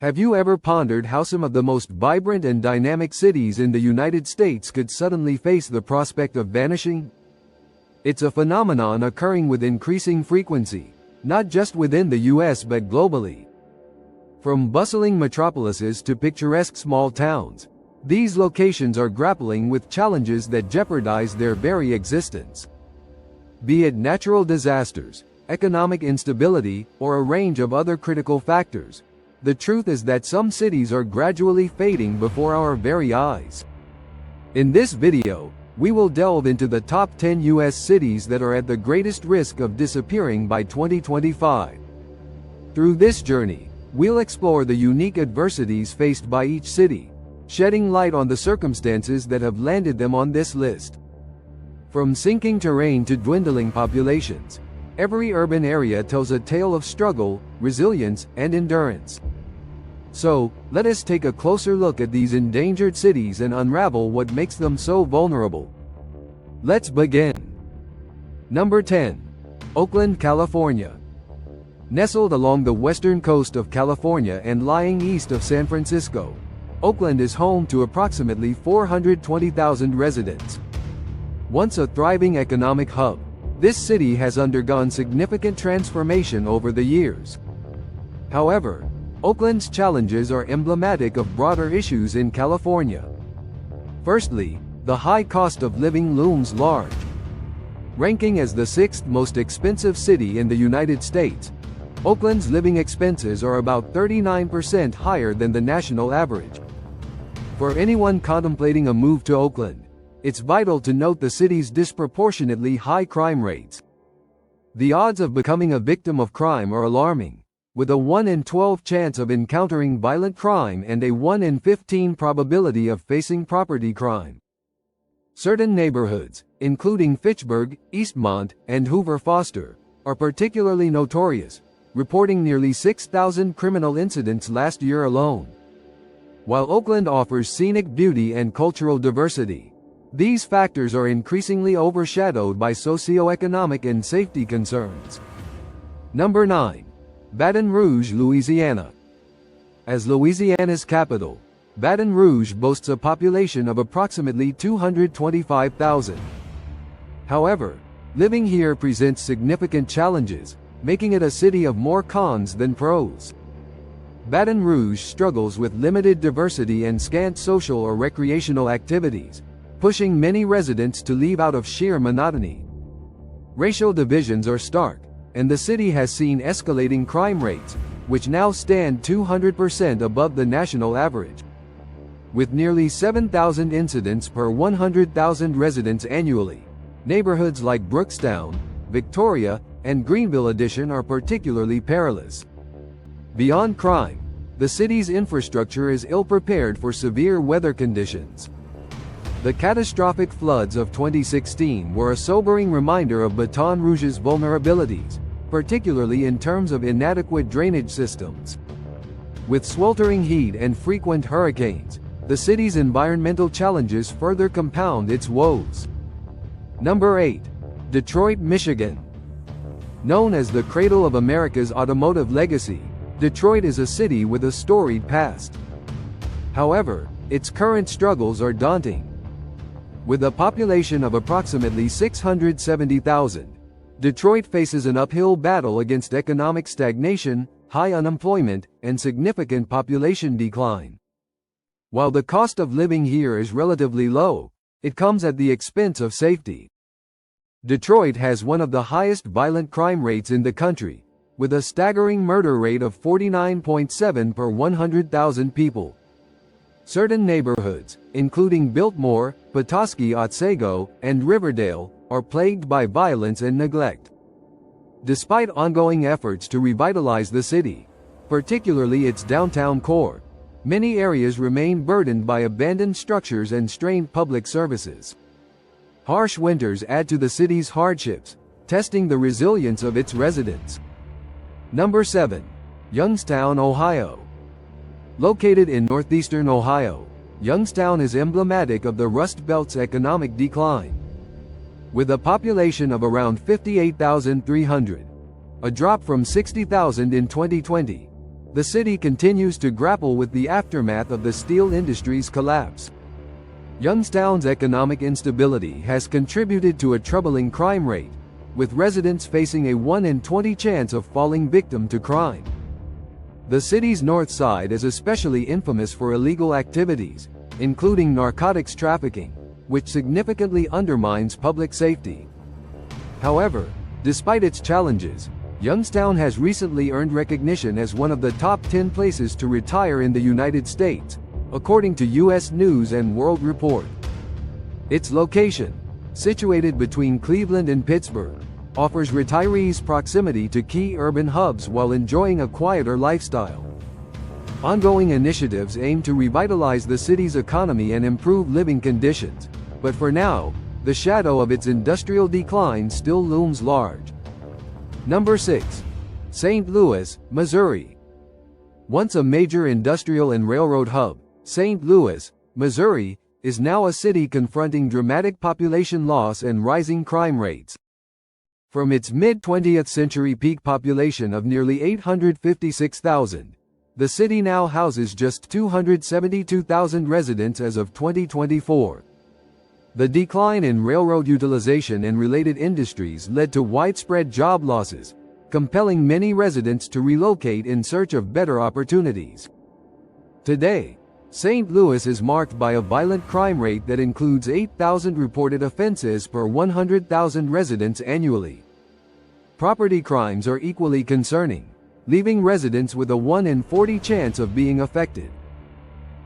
Have you ever pondered how some of the most vibrant and dynamic cities in the United States could suddenly face the prospect of vanishing? It's a phenomenon occurring with increasing frequency, not just within the US but globally. From bustling metropolises to picturesque small towns, these locations are grappling with challenges that jeopardize their very existence. Be it natural disasters, economic instability, or a range of other critical factors, the truth is that some cities are gradually fading before our very eyes. In this video, we will delve into the top 10 U.S. cities that are at the greatest risk of disappearing by 2025. Through this journey, we'll explore the unique adversities faced by each city, shedding light on the circumstances that have landed them on this list. From sinking terrain to dwindling populations, every urban area tells a tale of struggle, resilience, and endurance. So, let us take a closer look at these endangered cities and unravel what makes them so vulnerable. Let's begin. Number 10. Oakland, California. Nestled along the western coast of California and lying east of San Francisco, Oakland is home to approximately 420,000 residents. Once a thriving economic hub, this city has undergone significant transformation over the years. However, Oakland's challenges are emblematic of broader issues in California. Firstly, the high cost of living looms large. Ranking as the sixth most expensive city in the United States, Oakland's living expenses are about 39% higher than the national average. For anyone contemplating a move to Oakland, it's vital to note the city's disproportionately high crime rates. The odds of becoming a victim of crime are alarming, with a 1 in 12 chance of encountering violent crime and a 1 in 15 probability of facing property crime. Certain neighborhoods, including Fitchburg, Eastmont, and Hoover Foster, are particularly notorious, reporting nearly 6,000 criminal incidents last year alone. While Oakland offers scenic beauty and cultural diversity, these factors are increasingly overshadowed by socioeconomic and safety concerns. Number 9. Baton Rouge, Louisiana. As Louisiana's capital, Baton Rouge boasts a population of approximately 225,000. However, living here presents significant challenges, making it a city of more cons than pros. Baton Rouge struggles with limited diversity and scant social or recreational activities, pushing many residents to leave out of sheer monotony. Racial divisions are stark, and the city has seen escalating crime rates, which now stand 200% above the national average. With nearly 7,000 incidents per 100,000 residents annually, neighborhoods like Brookstown, Victoria, and Greenville Addition are particularly perilous. Beyond crime, the city's infrastructure is ill-prepared for severe weather conditions. The catastrophic floods of 2016 were a sobering reminder of Baton Rouge's vulnerabilities, particularly in terms of inadequate drainage systems. With sweltering heat and frequent hurricanes, the city's environmental challenges further compound its woes. Number 8. Detroit, Michigan. Known as the cradle of America's automotive legacy, Detroit is a city with a storied past. However, its current struggles are daunting. With a population of approximately 670,000, Detroit faces an uphill battle against economic stagnation, high unemployment, and significant population decline. While the cost of living here is relatively low, it comes at the expense of safety. Detroit has one of the highest violent crime rates in the country, with a staggering murder rate of 49.7 per 100,000 people. Certain neighborhoods, including Biltmore, Petoskey, Otsego, and Riverdale, are plagued by violence and neglect. Despite ongoing efforts to revitalize the city, particularly its downtown core, many areas remain burdened by abandoned structures and strained public services. Harsh winters add to the city's hardships, testing the resilience of its residents. Number 7. Youngstown, Ohio. Located in northeastern Ohio, Youngstown is emblematic of the Rust Belt's economic decline. With a population of around 58,300, a drop from 60,000 in 2020, the city continues to grapple with the aftermath of the steel industry's collapse. Youngstown's economic instability has contributed to a troubling crime rate, with residents facing a 1 in 20 chance of falling victim to crime. The city's north side is especially infamous for illegal activities, including narcotics trafficking, which significantly undermines public safety. However, despite its challenges, Youngstown has recently earned recognition as one of the top 10 places to retire in the United States, according to U.S. News and World Report. Its location, situated between Cleveland and Pittsburgh, offers retirees proximity to key urban hubs while enjoying a quieter lifestyle. Ongoing initiatives aim to revitalize the city's economy and improve living conditions, but for now, the shadow of its industrial decline still looms large. Number 6. St. Louis, Missouri. Once a major industrial and railroad hub, St. Louis, Missouri, is now a city confronting dramatic population loss and rising crime rates. From its mid-20th century peak population of nearly 856,000, the city now houses just 272,000 residents as of 2024. The decline in railroad utilization and related industries led to widespread job losses, compelling many residents to relocate in search of better opportunities. Today, St. Louis is marked by a violent crime rate that includes 8,000 reported offenses per 100,000 residents annually. Property crimes are equally concerning, leaving residents with a 1 in 40 chance of being affected.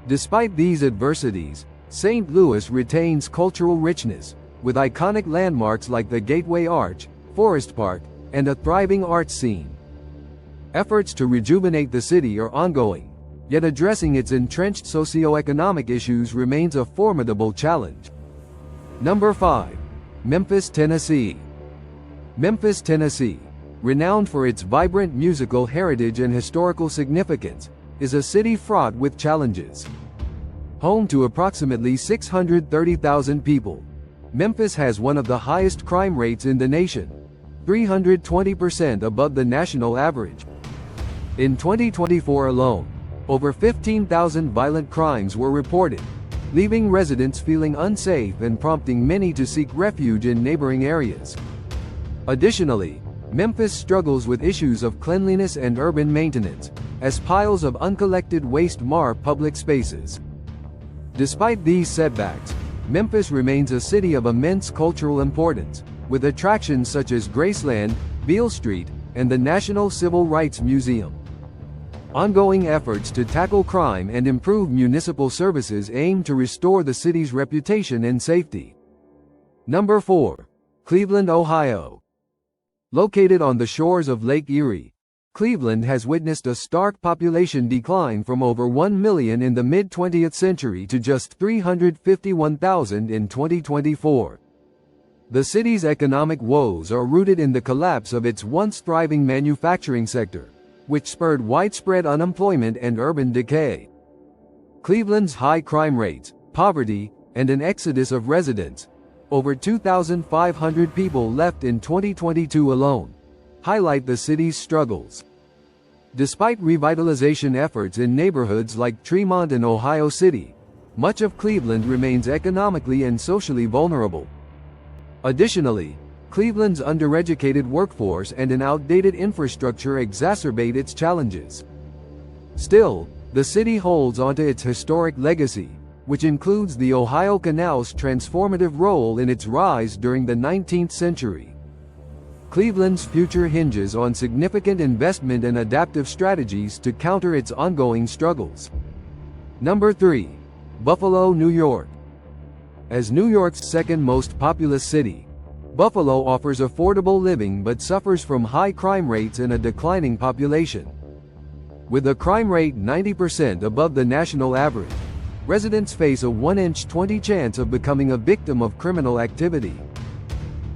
Despite these adversities, St. Louis retains cultural richness, with iconic landmarks like the Gateway Arch, Forest Park, and a thriving arts scene. Efforts to rejuvenate the city are ongoing, yet addressing its entrenched socioeconomic issues remains a formidable challenge. Number 5. Memphis, Tennessee. Memphis, Tennessee, renowned for its vibrant musical heritage and historical significance, is a city fraught with challenges. Home to approximately 630,000 people, Memphis has one of the highest crime rates in the nation, 320% above the national average. In 2024 alone, over 15,000 violent crimes were reported, leaving residents feeling unsafe and prompting many to seek refuge in neighboring areas. Additionally, Memphis struggles with issues of cleanliness and urban maintenance, as piles of uncollected waste mar public spaces. Despite these setbacks, Memphis remains a city of immense cultural importance, with attractions such as Graceland, Beale Street, and the National Civil Rights Museum. Ongoing efforts to tackle crime and improve municipal services aim to restore the city's reputation and safety. Number 4. Cleveland, Ohio. Located on the shores of Lake Erie, Cleveland has witnessed a stark population decline from over 1 million in the mid-20th century to just 351,000 in 2024. The city's economic woes are rooted in the collapse of its once thriving manufacturing sector, which spurred widespread unemployment and urban decay. Cleveland's high crime rates, poverty, and an exodus of residents, over 2,500 people left in 2022 alone, highlight the city's struggles. Despite revitalization efforts in neighborhoods like Tremont and Ohio City, much of Cleveland remains economically and socially vulnerable. Additionally, Cleveland's undereducated workforce and an outdated infrastructure exacerbate its challenges. Still, the city holds onto its historic legacy, which includes the Ohio Canal's transformative role in its rise during the 19th century. Cleveland's future hinges on significant investment and adaptive strategies to counter its ongoing struggles. Number 3. Buffalo, New York. As New York's second most populous city, Buffalo offers affordable living but suffers from high crime rates and a declining population. With a crime rate 90% above the national average, residents face a 1 in 20 chance of becoming a victim of criminal activity.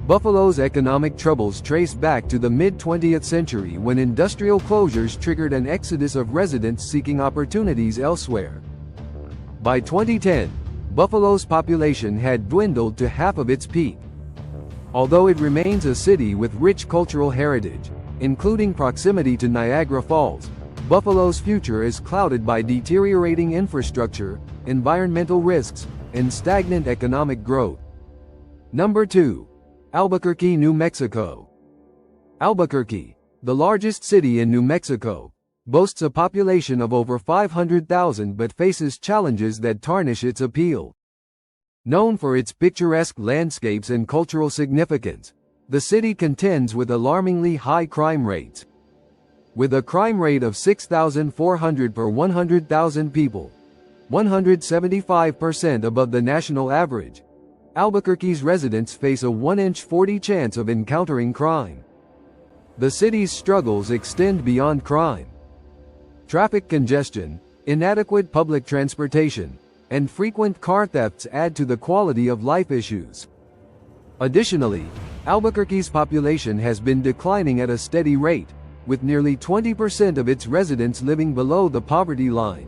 Buffalo's economic troubles trace back to the mid-20th century when industrial closures triggered an exodus of residents seeking opportunities elsewhere. By 2010, Buffalo's population had dwindled to half of its peak. Although it remains a city with rich cultural heritage, including proximity to Niagara Falls, Buffalo's future is clouded by deteriorating infrastructure, environmental risks, and stagnant economic growth. Number 2. Albuquerque, New Mexico. Albuquerque, the largest city in New Mexico, boasts a population of over 500,000 but faces challenges that tarnish its appeal. Known for its picturesque landscapes and cultural significance, the city contends with alarmingly high crime rates. With a crime rate of 6,400 per 100,000 people, 175% above the national average, Albuquerque's residents face a 1 in 40 chance of encountering crime. The city's struggles extend beyond crime. Traffic congestion, inadequate public transportation, and frequent car thefts add to the quality of life issues. Additionally, Albuquerque's population has been declining at a steady rate, with nearly 20% of its residents living below the poverty line.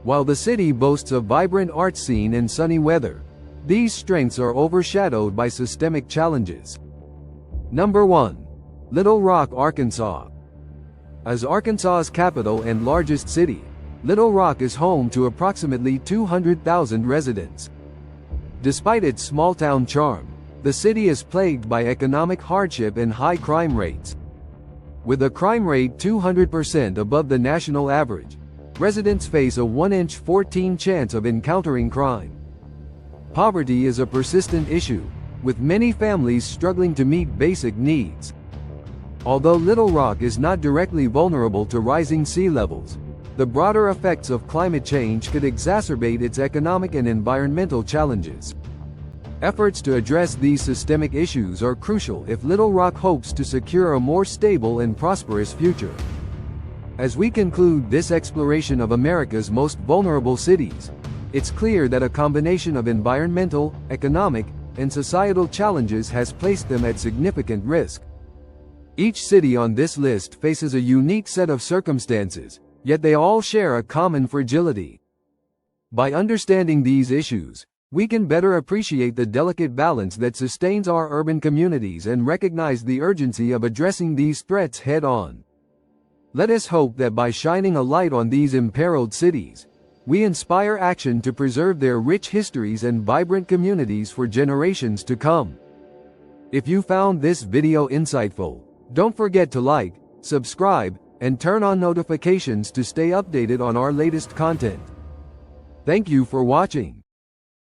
While the city boasts a vibrant art scene and sunny weather, these strengths are overshadowed by systemic challenges. Number 1. Little Rock, Arkansas. As Arkansas's capital and largest city, Little Rock is home to approximately 200,000 residents. Despite its small-town charm, the city is plagued by economic hardship and high crime rates. With a crime rate 200% above the national average, residents face a 1 in 14 chance of encountering crime. Poverty is a persistent issue, with many families struggling to meet basic needs. Although Little Rock is not directly vulnerable to rising sea levels, the broader effects of climate change could exacerbate its economic and environmental challenges. Efforts to address these systemic issues are crucial if Little Rock hopes to secure a more stable and prosperous future. As we conclude this exploration of America's most vulnerable cities, it's clear that a combination of environmental, economic, and societal challenges has placed them at significant risk. Each city on this list faces a unique set of circumstances, yet they all share a common fragility. By understanding these issues, we can better appreciate the delicate balance that sustains our urban communities and recognize the urgency of addressing these threats head-on. Let us hope that by shining a light on these imperiled cities, we inspire action to preserve their rich histories and vibrant communities for generations to come. If you found this video insightful, don't forget to like, subscribe, and turn on notifications to stay updated on our latest content. Thank you for watching.